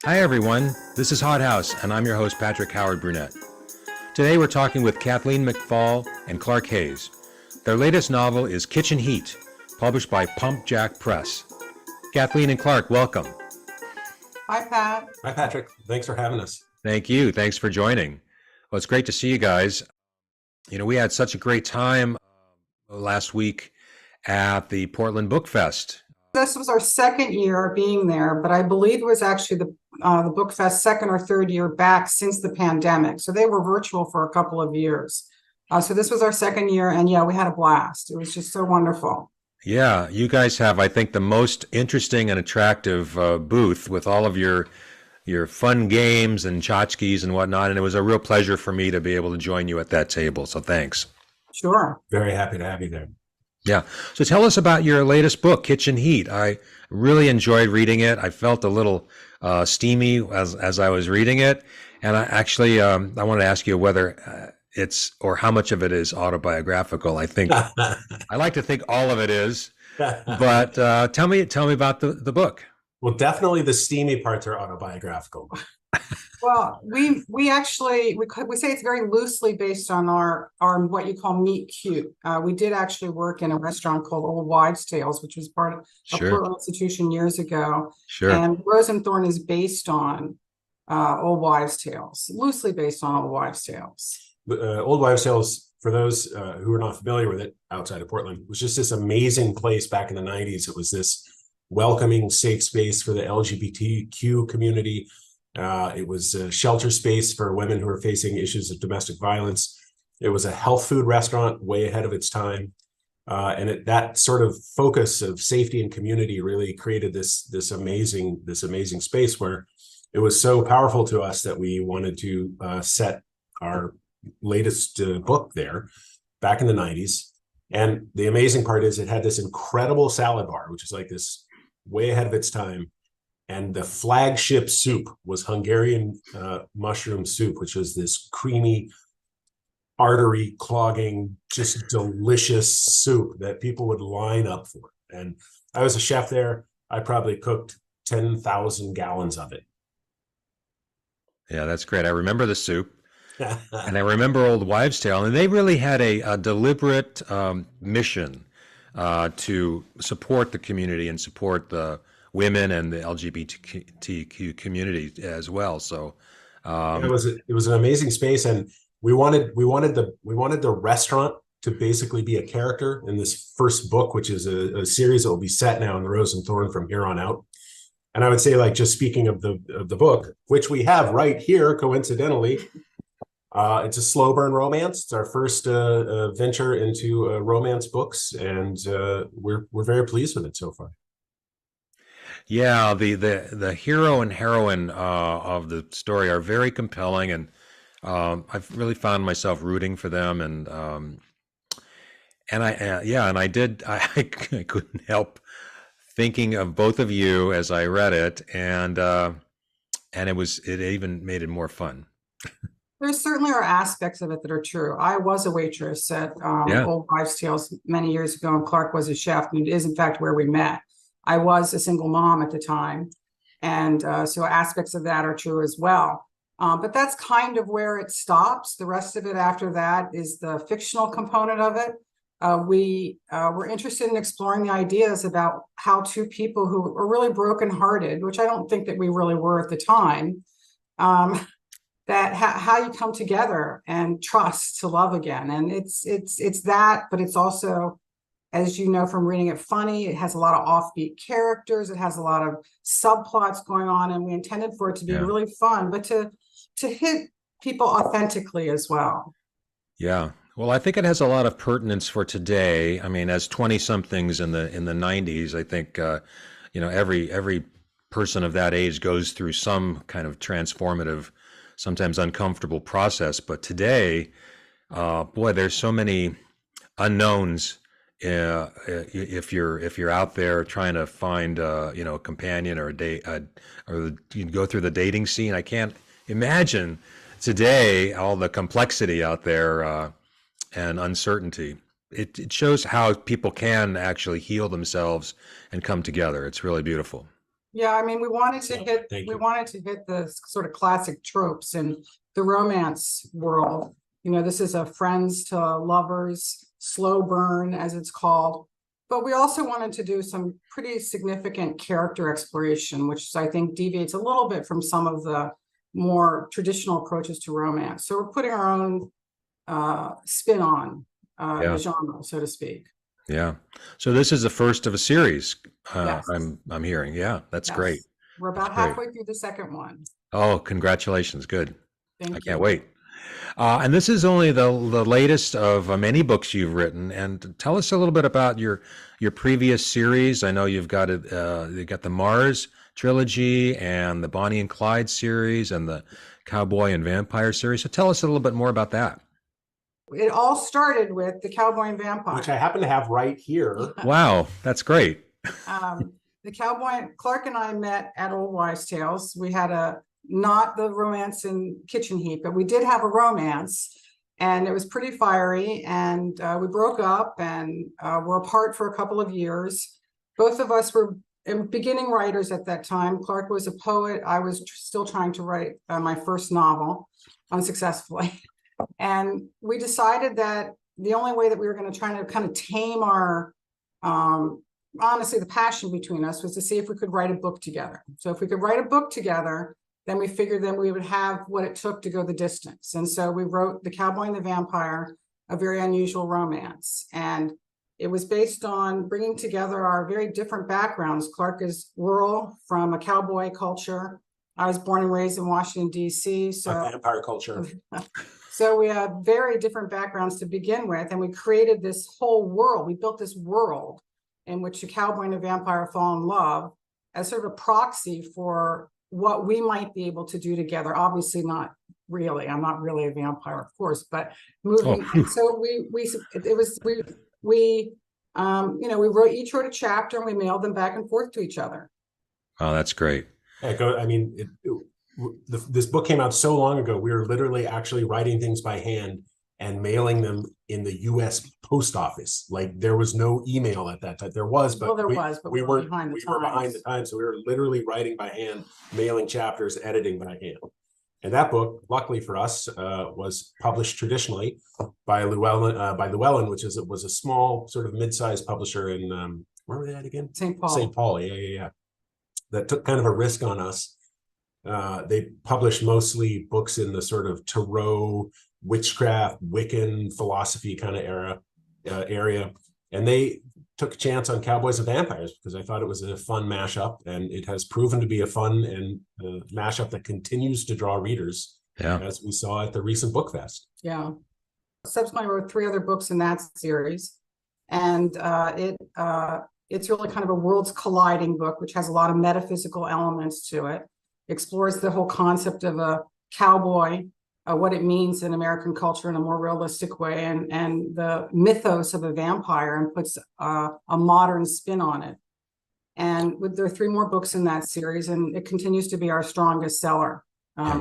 Hi everyone, this is Hot House, and I'm your host Patrick Howard Brunette. Today we're talking with Kathleen McFall and Clark Hays. Their latest novel is Kitchen Heat, published by Pumpjack Press. Kathleen and Clark, welcome. Hi, Pat. Hi, Patrick. Thanks for having us. Thank you. Thanks for joining. Well, it's great to see you guys. You know, we had such a great time last week at the Portland Book Fest. This was our second year being there, but I believe it was actually the Book Fest second or third year back since the pandemic. So they were virtual for a couple of years. So this was our second year, and yeah, we had a blast. It was just so wonderful. Yeah, you guys have, I think, the most interesting and attractive booth with all of your fun games and tchotchkes and whatnot, and it was a real pleasure for me to be able to join you at that table. So thanks. Sure. Very happy to have you there. Yeah. So tell us about your latest book, Kitchen Heat. I really enjoyed reading it. I felt a little steamy as I was reading it, and I actually I wanted to ask you whether it's or how much of it is autobiographical. I think I like to think all of it is, but tell me about the book. Well, definitely the steamy parts are autobiographical. Well, we say it's very loosely based on our what you call meet cute. We did actually work in a restaurant called Old Wives' Tales, which was part of a Portland institution years ago. Sure. And Rose and Thorn is based on Old Wives' Tales, loosely based on Old Wives' Tales. Old Wives' Tales, for those who are not familiar with it outside of Portland, was just this amazing place back in the 90s. It was this welcoming, safe space for the LGBTQ community. It was a shelter space for women who are facing issues of domestic violence. It was a health food restaurant way ahead of its time. That sort of focus of safety and community really created this amazing space where it was so powerful to us that we wanted to set our latest book there back in the 90s. And the amazing part is it had this incredible salad bar, which is like this way ahead of its time. And the flagship soup was Hungarian mushroom soup, which was this creamy, artery clogging, just delicious soup that people would line up for. And I was a chef there. I probably cooked 10,000 gallons of it. Yeah, that's great. I remember the soup. And I remember Old Wives' Tale, and they really had a deliberate mission to support the community and support the women and the LGBTQ community as well. So it was an amazing space, and we wanted the restaurant to basically be a character in this first book, which is a series that will be set now in the Rose and Thorn from here on out. And I would say, like, just speaking of the book, which we have right here, coincidentally. It's a slow burn romance. It's our first venture into romance books, and we're very pleased with it so far. Yeah, the hero and heroine of the story are very compelling, and I've really found myself rooting for them, and I couldn't help thinking of both of you as I read it, and it even made it more fun. There certainly are aspects of it that are true. I was a waitress at Old Wives' Tales many years ago, and Clark was a chef, and it is, in fact, where we met. I was a single mom at the time, and so aspects of that are true as well. But that's kind of where it stops. The rest of it after that is the fictional component of it. We were interested in exploring the ideas about how two people who are really brokenhearted, which I don't think that we really were at the time, how you come together and trust to love again. And it's that, but it's also, as you know from reading it, funny. It has a lot of offbeat characters. It has a lot of subplots going on, and we intended for it to be really fun, but to hit people authentically as well. Yeah. Well, I think it has a lot of pertinence for today. I mean, as 20-somethings in the 90s, I think every person of that age goes through some kind of transformative, sometimes uncomfortable process. But today, there's so many unknowns. If you're out there trying to find a companion or a date, or you go through the dating scene, I can't imagine today all the complexity out there and uncertainty. It shows how people can actually heal themselves and come together. It's really beautiful. Yeah, I mean, we wanted to So, hit thank we you. wanted to hit the sort of classic tropes in the romance world. You know, this is a friends to lovers, slow burn, as it's called. But we also wanted to do some pretty significant character exploration, which I think deviates a little bit from some of the more traditional approaches to romance. So we're putting our own spin on Yeah. the genre, so to speak. Yeah. So this is the first of a series. Yes. I'm hearing. Yeah, that's Yes. great. We're about Great. halfway through the second one. Oh, congratulations. Good. I Thank can't you. wait. And this is only the latest of many books you've written. And tell us a little bit about your previous series. I know you've got it. You got the Mars Trilogy and the Bonnie and Clyde series and the Cowboy and Vampire series. So tell us a little bit more about that. It all started with the Cowboy and Vampire. Which I happen to have right here. Wow, that's great. The Cowboy, Clark and I met at Old Wives' Tales. We had not the romance in Kitchen Heat, but we did have a romance, and it was pretty fiery, and we broke up and were apart for a couple of years. Both of us were beginning writers at that time. Clark was a poet. I was still trying to write my first novel unsuccessfully. And we decided that the only way that we were going to try to kind of tame our, honestly, the passion between us was to see if we could write a book together. So if we could write a book together, then we figured that we would have what it took to go the distance. And so we wrote The Cowboy and the Vampire, a very unusual romance. And it was based on bringing together our very different backgrounds. Clark is rural from a cowboy culture. I was born and raised in Washington, D.C. So Vampire culture. So we have very different backgrounds to begin with, and we created this whole world. We built this world in which a cowboy and a vampire fall in love as sort of a proxy for what we might be able to do together. Obviously not really. I'm not really a vampire, of course, but moving. Oh, so we each wrote a chapter and we mailed them back and forth to each other. oh, that's great. This book came out so long ago. We were literally actually writing things by hand and mailing them in the U.S. post office. Like there was no email at that time. There was, but we were behind the times. So we were literally writing by hand, mailing chapters, editing by hand. And that book, luckily for us, was published traditionally by Llewellyn, which was a small sort of mid-sized publisher in where were they at again? St. Paul. St. Paul, yeah. That took kind of a risk on us. They published mostly books in the sort of tarot, witchcraft, Wiccan philosophy kind of area. And they took a chance on Cowboys and Vampires because I thought it was a fun mashup, and it has proven to be a fun and mashup that continues to draw readers, as we saw at the recent book fest. Yeah. Subsequently, I wrote 3 other books in that series, and it's really kind of a worlds colliding book, which has a lot of metaphysical elements to it. Explores the whole concept of a cowboy, what it means in American culture in a more realistic way, and the mythos of a vampire, and puts a modern spin on it. And there are 3 more books in that series, and it continues to be our strongest seller.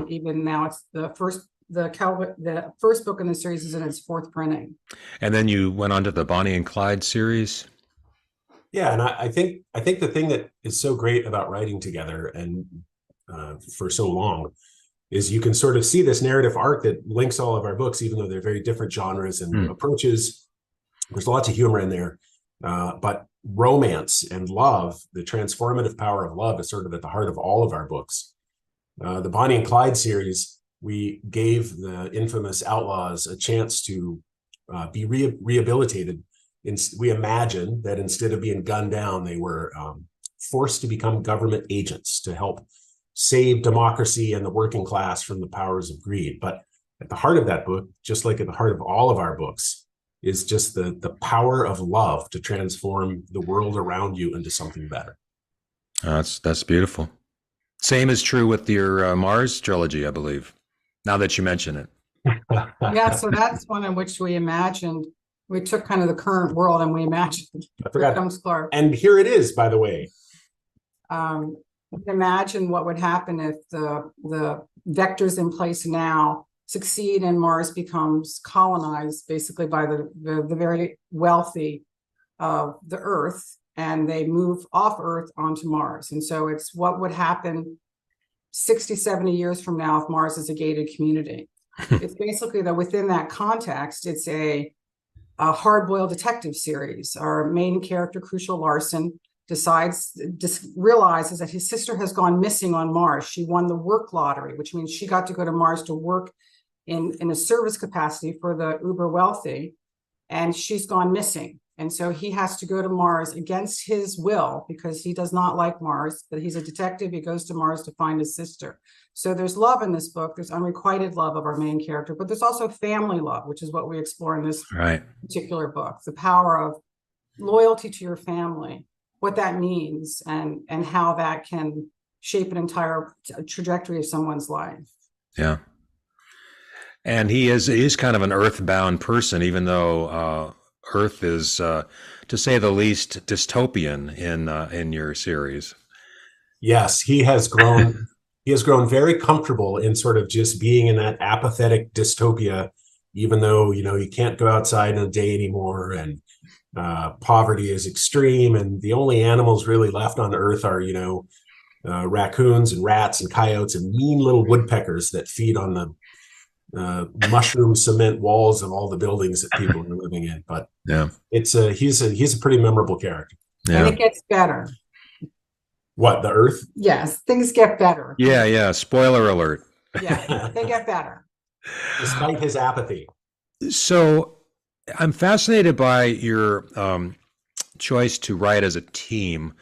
Even now, it's the first book in the series is in its 4th printing. And then you went on to the Bonnie and Clyde series. Yeah, and I think the thing that is so great about writing together and for so long is you can sort of see this narrative arc that links all of our books, even though they're very different genres and approaches. There's lots of humor in there, but romance and love, the transformative power of love, is sort of at the heart of all of our books. The Bonnie and Clyde series, we gave the infamous outlaws a chance to be rehabilitated. We imagined that instead of being gunned down, they were forced to become government agents to help save democracy and the working class from the powers of greed. But at the heart of that book, just like at the heart of all of our books, is just the power of love to transform the world around you into something better. That's beautiful. Same is true with your Mars trilogy, I believe, now that you mention it. Yeah, so that's one in which we took kind of the current world and we imagined. I forgot. Here comes Clark. And here it is, by the way. Imagine what would happen if the vectors in place now succeed and Mars becomes colonized basically by the very wealthy of the Earth, and they move off Earth onto Mars. And so it's what would happen 60, 70 years from now if Mars is a gated community. It's basically that within that context, it's a hard-boiled detective series. Our main character, Crucial Larson, realizes that his sister has gone missing on Mars. She won the work lottery, which means she got to go to Mars to work in a service capacity for the uber wealthy, and she's gone missing. And so he has to go to Mars against his will because he does not like Mars, but he's a detective. He goes to Mars to find his sister. So there's love in this book. There's unrequited love of our main character, but there's also family love, which is what we explore in this particular book. The power of loyalty to your family, what that means, and how that can shape an entire trajectory of someone's life. Yeah. And he's kind of an earthbound person, even though Earth is, to say the least, dystopian in your series. Yes, he has grown. He has grown very comfortable in sort of just being in that apathetic dystopia, even though you can't go outside in a day anymore, and poverty is extreme, and the only animals really left on Earth are raccoons and rats and coyotes and mean little woodpeckers that feed on the mushroom cement walls of all the buildings that people are living in. But he's a pretty memorable character. And it gets better. What, the Earth? Yes, things get better. Yeah. Spoiler alert. Yeah, they get better. Despite his apathy. So I'm fascinated by your choice to write as a team.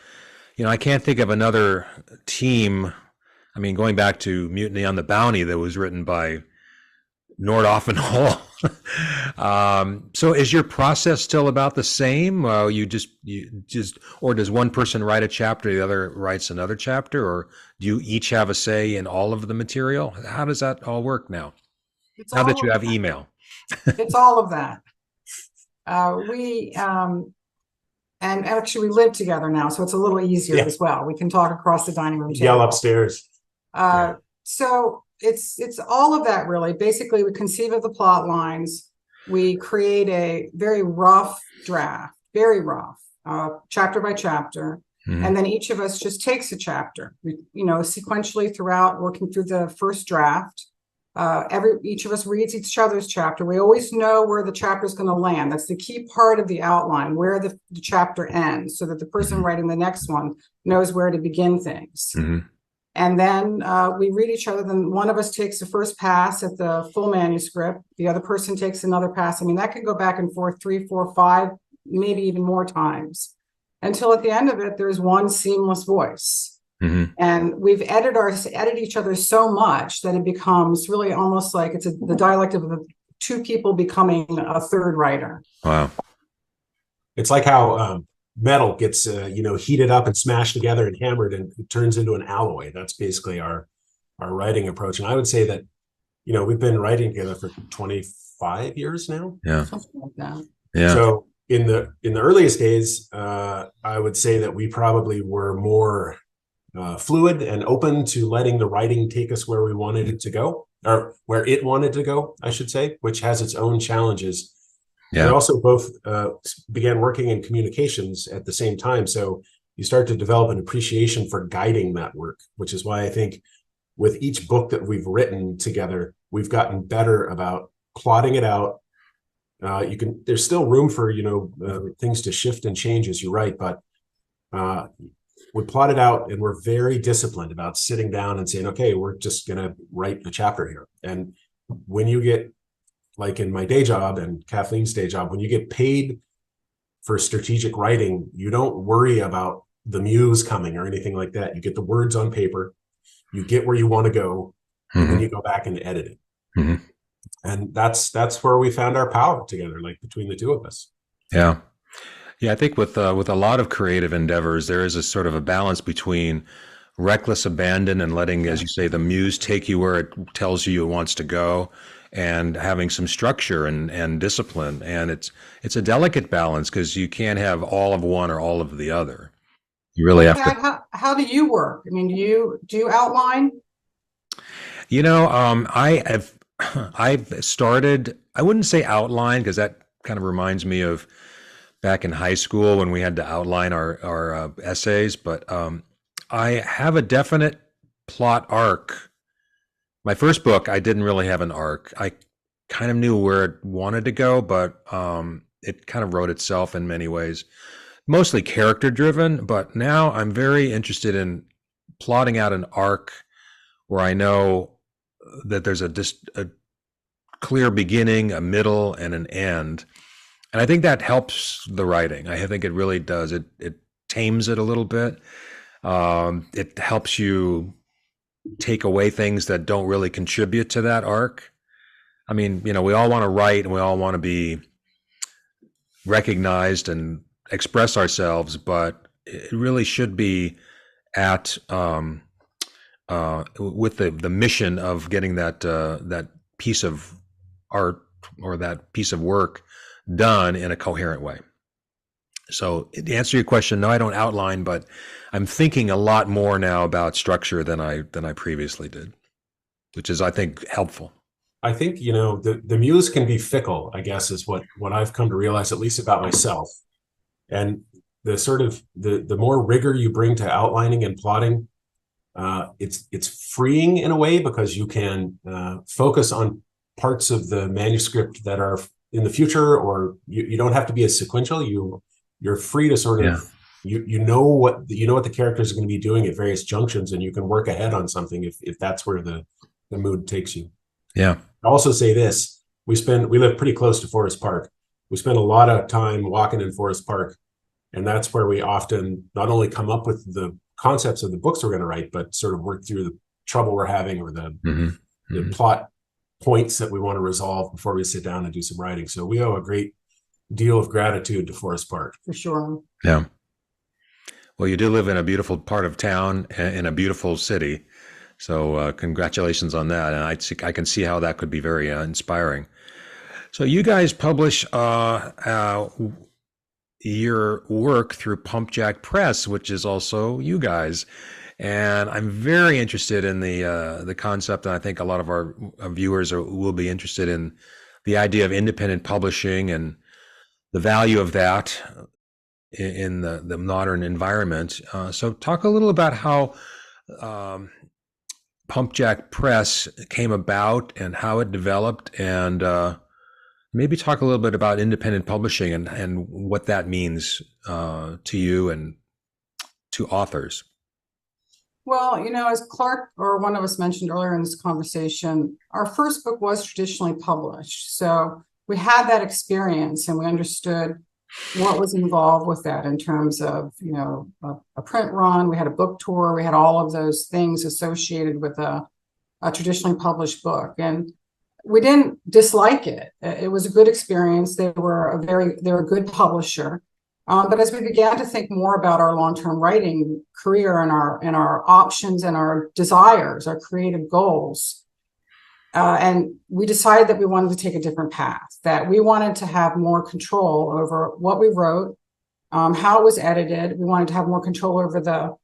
I can't think of another team. I mean, going back to Mutiny on the Bounty that was written by Nordoff and Hall. So is your process still about the same? You just, or does one person write a chapter, the other writes another chapter, or do you each have a say in all of the material? How does that all work now? Now that you have email. It's all of that. And actually we live together now, so it's a little easier as well. We can talk across the dining room table. Yell upstairs. So it's all of that, really. Basically, we conceive of the plot lines. We create a very rough draft, very rough, chapter by chapter. Mm-hmm. And then each of us just takes a chapter, sequentially throughout, working through the first draft. Each of us reads each other's chapter. We always know where the chapter is going to land. That's the key part of the outline, where the chapter ends, so that the person writing the next one knows where to begin things. Mm-hmm. And then we read each other. Then one of us takes the first pass at the full manuscript. The other person takes another pass. I mean, that can go back and forth 3, 4, 5, maybe even more times, until at the end of it, there's one seamless voice. Mm-hmm. And we've edited each other so much that it becomes really almost like it's the dialect of the two people becoming a third writer. Wow. It's like how metal gets heated up and smashed together and hammered, and it turns into an alloy. That's basically our writing approach. And I would say that we've been writing together for 25 years now. Yeah, something like that. Yeah. So in the earliest days, I would say that we probably were more fluid and open to letting the writing take us where we wanted it to go, or where it wanted to go, I should say, which has its own challenges. Yeah. We also both began working in communications at the same time. So you start to develop an appreciation for guiding that work, which is why I think with each book that we've written together, we've gotten better about plotting it out. There's still room for, things to shift and change as you write, but we plot it out, and we're very disciplined about sitting down and saying, okay, we're just going to write a chapter here. And when you get, like in my day job and Kathleen's day job, when you get paid for strategic writing, you don't worry about the muse coming or anything like that. You get the words on paper, you get where you want to go, and then you go back and edit it. Mm-hmm. And that's where we found our power together, like between the two of us. Yeah. Yeah, I think with a lot of creative endeavors, there is a sort of a balance between reckless abandon and letting, as you say, the muse take you where it tells you it wants to go, and having some structure and discipline. And it's a delicate balance, because you can't have all of one or all of the other. You really have to. How do you work? I mean, do you outline? I've started, I wouldn't say outline, because that kind of reminds me of back in high school when we had to outline our essays, but I have a definite plot arc. My first book, I didn't really have an arc. I kind of knew where it wanted to go, but it kind of wrote itself in many ways. Mostly character driven, but now I'm very interested in plotting out an arc where I know that there's a clear beginning, a middle, and an end. And I think that helps the writing. I think it really does. It tames it a little bit. It helps you take away things that don't really contribute to that arc. I mean, you know, we all want to write and we all want to be recognized and express ourselves, but it really should be at with the mission of getting that piece of art or that piece of work done in a coherent way. So to answer your question, no, I don't outline, but I'm thinking a lot more now about structure than I previously did, which is, I think, helpful. I think, you know, the muse can be fickle, I guess, is what I've come to realize, at least about myself. And the sort of the more rigor you bring to outlining and plotting, it's freeing in a way, because you can focus on parts of the manuscript that are in the future, or you don't have to be as sequential. You're free to sort of you know what the characters are going to be doing at various junctions, and you can work ahead on something if that's where the mood takes you. Yeah. I'll also say this: we live pretty close to Forest Park. We spend a lot of time walking in Forest Park, and that's where we often not only come up with the concepts of the books we're going to write, but sort of work through the trouble we're having, or the plot points that we want to resolve before we sit down and do some writing. So we owe a great deal of gratitude to Forest Park. For sure. Yeah. Well, you do live in a beautiful part of town, in a beautiful city. So congratulations on that. And I can see how that could be very inspiring. So you guys publish your work through Pumpjack Press, which is also you guys. And I'm very interested in the concept, and I think a lot of our viewers will be interested in the idea of independent publishing and the value of that in the modern environment. So talk a little about how Pumpjack Press came about and how it developed, and maybe talk a little bit about independent publishing and what that means to you and to authors. Well, you know, as Clark or one of us mentioned earlier in this conversation, our first book was traditionally published. So we had that experience and we understood what was involved with that in terms of, you know, a print run. We had a book tour. We had all of those things associated with a traditionally published book. And we didn't dislike it. It was a good experience. They were a good publisher. But as we began to think more about our long-term writing career and our options and our desires, our creative goals, and we decided that we wanted to take a different path, that we wanted to have more control over what we wrote, how it was edited. We wanted to have more control over the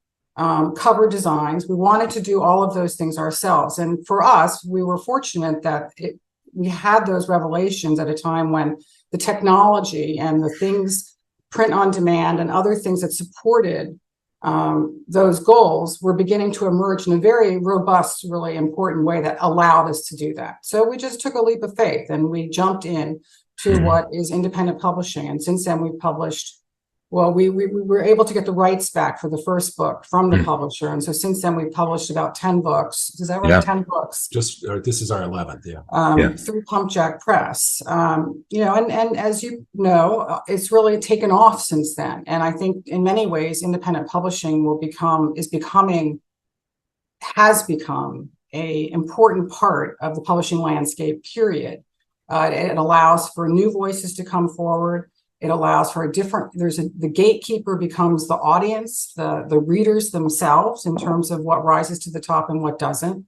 cover designs. We wanted to do all of those things ourselves. And for us, we were fortunate that we had those revelations at a time when the technology and the things, print on demand and other things that supported those goals were beginning to emerge in a very robust, really important way that allowed us to do that. So we just took a leap of faith and we jumped in to what is independent publishing. And since then we've published, well, we were able to get the rights back for the first book from the publisher. And so since then we've published about 10 books. Is that right? Yeah. 10 books. Just this is our 11th. Yeah. Through Pumpjack Press. You know, and as you know, it's really taken off since then. And I think in many ways, independent publishing has become a important part of the publishing landscape, period. It allows for new voices to come forward. It allows for the gatekeeper becomes the audience, the readers themselves in terms of what rises to the top and what doesn't.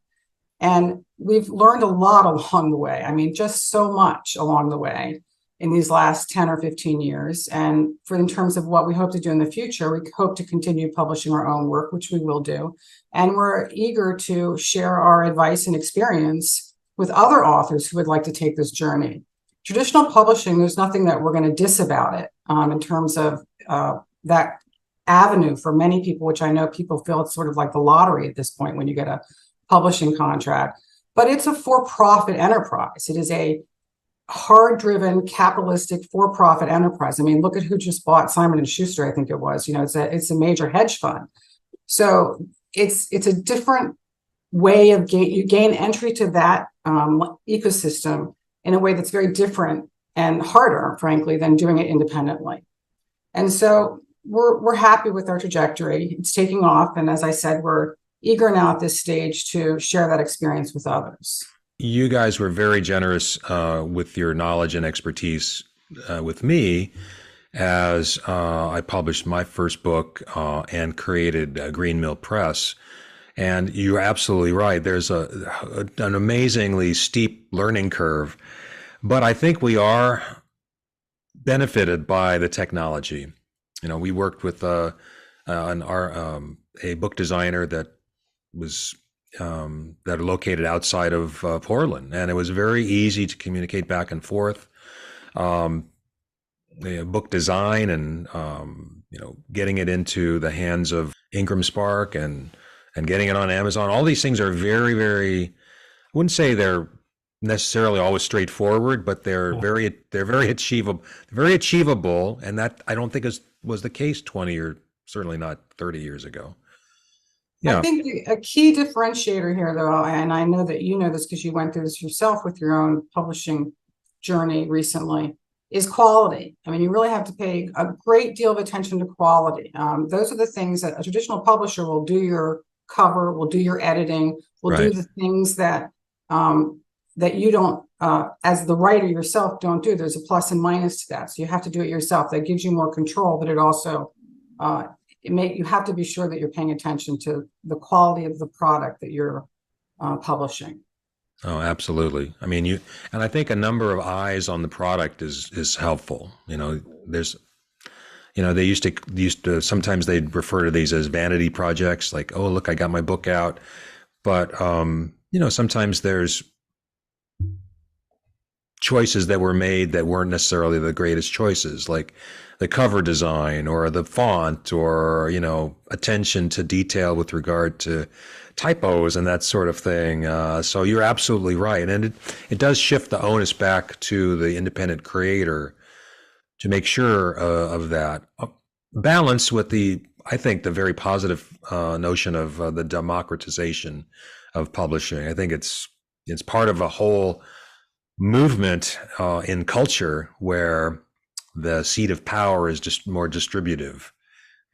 And we've learned a lot along the way. I mean, just so much along the way in these last 10 or 15 years. And in terms of what we hope to do in the future, we hope to continue publishing our own work, which we will do. And we're eager to share our advice and experience with other authors who would like to take this journey traditional publishing, there's nothing that we're going to diss about it in terms of that avenue for many people, which I know people feel it's sort of like the lottery at this point when you get a publishing contract. But it's a for-profit enterprise. It is a hard-driven, capitalistic, for-profit enterprise. I mean, look at who just bought Simon and Schuster. I think it was. It's a major hedge fund. So it's a different way of you gain entry to that ecosystem in a way that's very different and harder, frankly, than doing it independently. And so we're happy with our trajectory. It's taking off, and as I said, we're eager now at this stage to share that experience with others. You guys were very generous with your knowledge and expertise with me as I published my first book and created Green Mill Press. And you're absolutely right. There's an amazingly steep learning curve, but I think we are benefited by the technology. We worked with a book designer that was that are located outside of Portland, and it was very easy to communicate back and forth. Book design and getting it into the hands of Ingram Spark and getting it on Amazon. All these things are very, very, I wouldn't say they're necessarily always straightforward, but they're very achievable. And that I don't think was the case 20 or certainly not 30 years ago. Yeah. I think a key differentiator here, though, and I know that you know this because you went through this yourself with your own publishing journey recently, is quality. I mean, you really have to pay a great deal of attention to quality. Those are the things that a traditional publisher will do your cover, will do your editing, will do the things that that you don't, as the writer yourself, don't do. There's a plus and minus to that. So you have to do it yourself. That gives you more control, but it also you have to be sure that you're paying attention to the quality of the product that you're publishing. Oh, absolutely. I mean, and I think a number of eyes on the product is helpful. There's, they used to sometimes they'd refer to these as vanity projects, like, oh, look, I got my book out. But sometimes there's choices that were made that weren't necessarily the greatest choices, like the cover design or the font or, attention to detail with regard to typos and that sort of thing. So you're absolutely right. And it does shift the onus back to the independent creator to make sure of that. Balance with I think, the very positive notion of the democratization of publishing. I think it's part of a whole movement in culture where the seat of power is just more distributive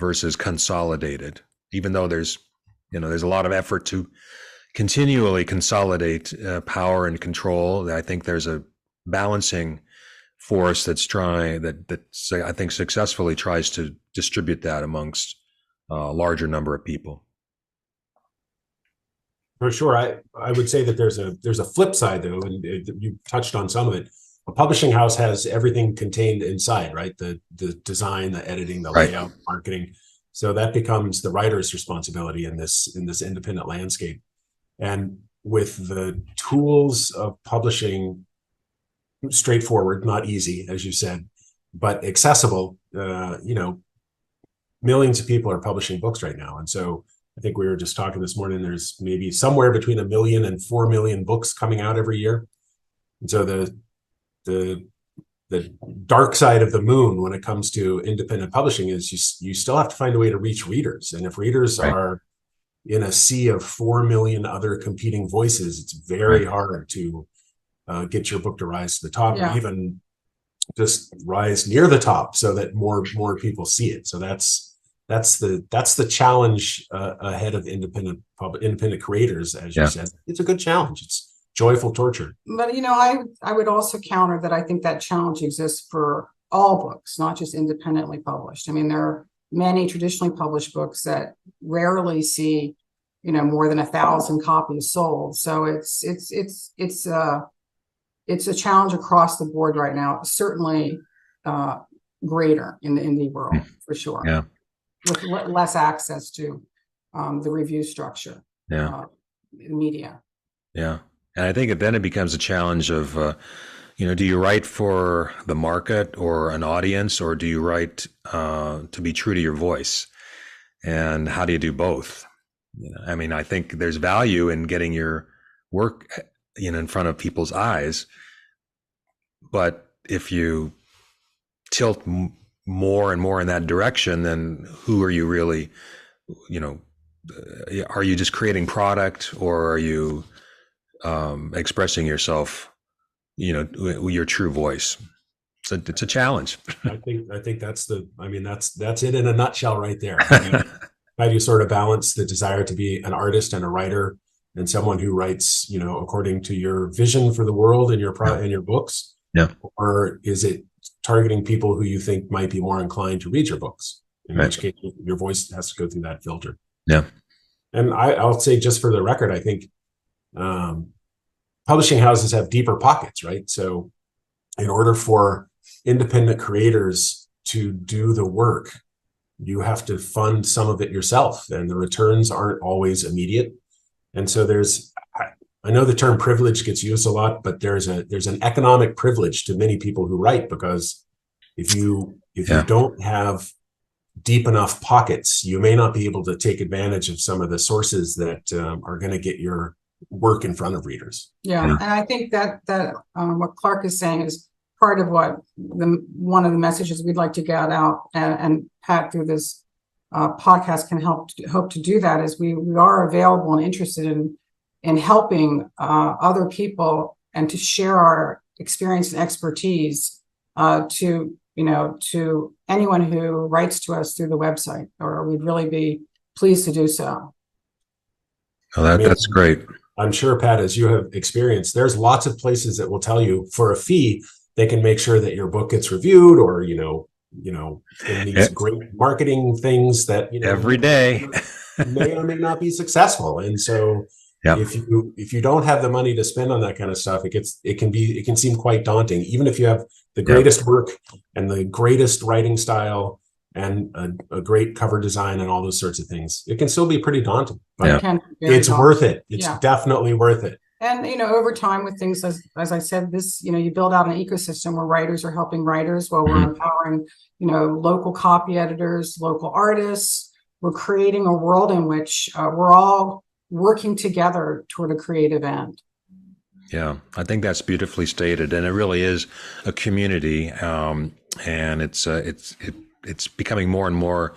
versus consolidated, even though there's a lot of effort to continually consolidate power and control. I think there's a balancing force that's I think successfully tries to distribute that amongst a larger number of people. For sure. I would say that there's a flip side, though, and you touched on some of it. A publishing house has everything contained inside, right? The design, the editing, the layout, marketing. So that becomes the writer's responsibility in this independent landscape. And with the tools of publishing, straightforward, not easy, as you said, but accessible, millions of people are publishing books right now. And so I think we were just talking this morning, there's maybe somewhere between 1 million and 4 million books coming out every year. And so the dark side of the moon when it comes to independent publishing is you still have to find a way to reach readers. And if readers are in a sea of 4 million other competing voices, it's very hard to get your book to rise to the top, or even just rise near the top so that more people see it. So that's the challenge ahead of independent creators, as you said. It's a good challenge. It's joyful torture. But I would also counter that I think that challenge exists for all books, not just independently published. I mean, there are many traditionally published books that rarely see more than 1,000 copies sold. So it's a challenge across the board right now. Certainly greater in the indie world, for sure. Yeah. With less access to the review structure, media. Yeah. And I think then it becomes a challenge of do you write for the market or an audience, or do you write to be true to your voice? And how do you do both? I mean, I think there's value in getting your work, in front of people's eyes. But if you tilt more and more in that direction, then who are you really, are you just creating product, or are you expressing yourself, your true voice? So it's a challenge. I think that's that's it in a nutshell right there. How do you sort of balance the desire to be an artist and a writer and someone who writes, according to your vision for the world and your books? Yeah. Or is it targeting people who you think might be more inclined to read your books? In which case, your voice has to go through that filter. Yeah. And I'll say, just for the record, I think publishing houses have deeper pockets, right? So in order for independent creators to do the work, you have to fund some of it yourself, and the returns aren't always immediate. And so I know the term privilege gets used a lot, but there's an economic privilege to many people who write, because if you don't have deep enough pockets, you may not be able to take advantage of some of the sources that are going to get your work in front of readers. Yeah, and I think that what Clark is saying is part of what one of the messages we'd like to get out, and Pat, through this podcast, can hope to do that. Is we are available and interested in helping other people, and to share our experience and expertise to anyone who writes to us through the website, or we'd really be pleased to do so. Oh, that's great. I'm sure, Pat, as you have experienced, there's lots of places that will tell you for a fee they can make sure that your book gets reviewed, or in these great marketing things that every day may or may not be successful. And so if you don't have the money to spend on that kind of stuff, it can seem quite daunting, even if you have the greatest work and the greatest writing style and a great cover design and all those sorts of things. It can still be pretty daunting, but it's worth it. It's definitely worth it. And, over time with things, as I said, this, you build out an ecosystem where writers are helping writers, while we're empowering, local copy editors, local artists. We're creating a world in which we're all working together toward a creative end. Yeah, I think that's beautifully stated. And it really is a community. And it's becoming more and more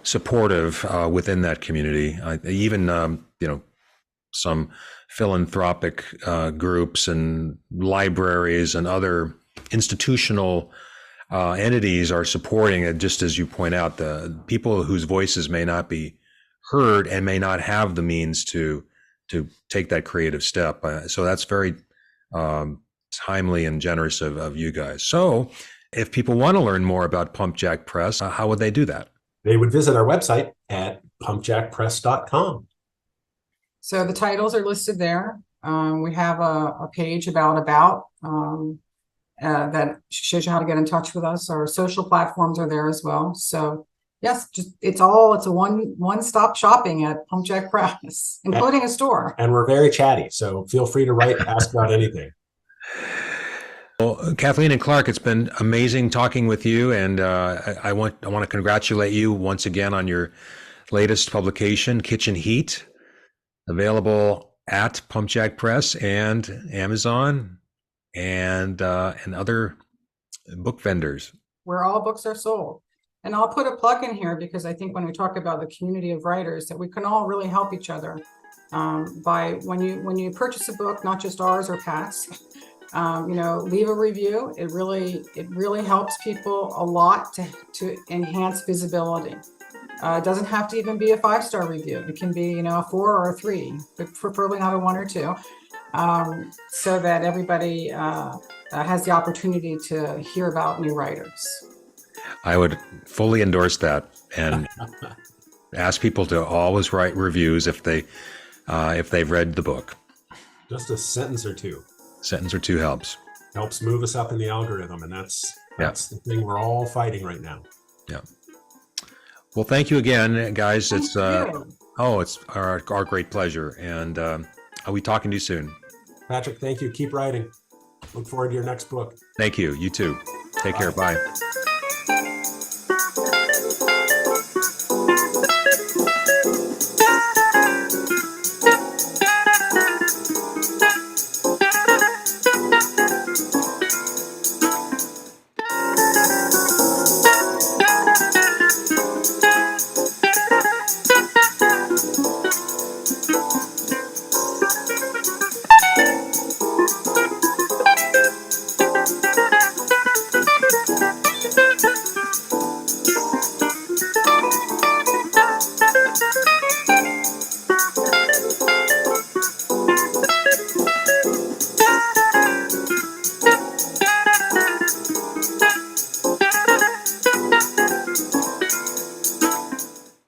supportive within that community. Even some philanthropic groups and libraries and other institutional entities are supporting it, just as you point out, the people whose voices may not be heard and may not have the means to take that creative step. So that's very timely and generous of you guys. So if people want to learn more about Pumpjack Press, how would they do that? They would visit our website at pumpjackpress.com. So the titles are listed there. We have a page about that shows you how to get in touch with us. Our social platforms are there as well. So yes, it's a one-stop shopping at Pumpjack Press, including a store. And we're very chatty, so feel free to write, ask about anything. Well, Kathleen and Clark, it's been amazing talking with you, and I want to congratulate you once again on your latest publication, Kitchen Heat, available at Pumpjack Press and Amazon and other book vendors, where all books are sold. And I'll put a plug in here, because I think when we talk about the community of writers, that we can all really help each other by when you purchase a book, not just ours or Pat's. Leave a review. It really helps people a lot to enhance visibility. It doesn't have to even be a 5-star review. It can be, a 4 or a 3, but preferably not a 1 or 2, so that everybody has the opportunity to hear about new writers. I would fully endorse that, and ask people to always write reviews if they've read the book. Just a sentence or two. Sentence or two helps move us up in the algorithm, and that's the thing we're all fighting right now. Yeah. Well, thank you again, guys. It's our great pleasure, and I'll be talking to you soon. Patrick, thank you. Keep writing. Look forward to your next book. Thank you. You too. Take care. Bye.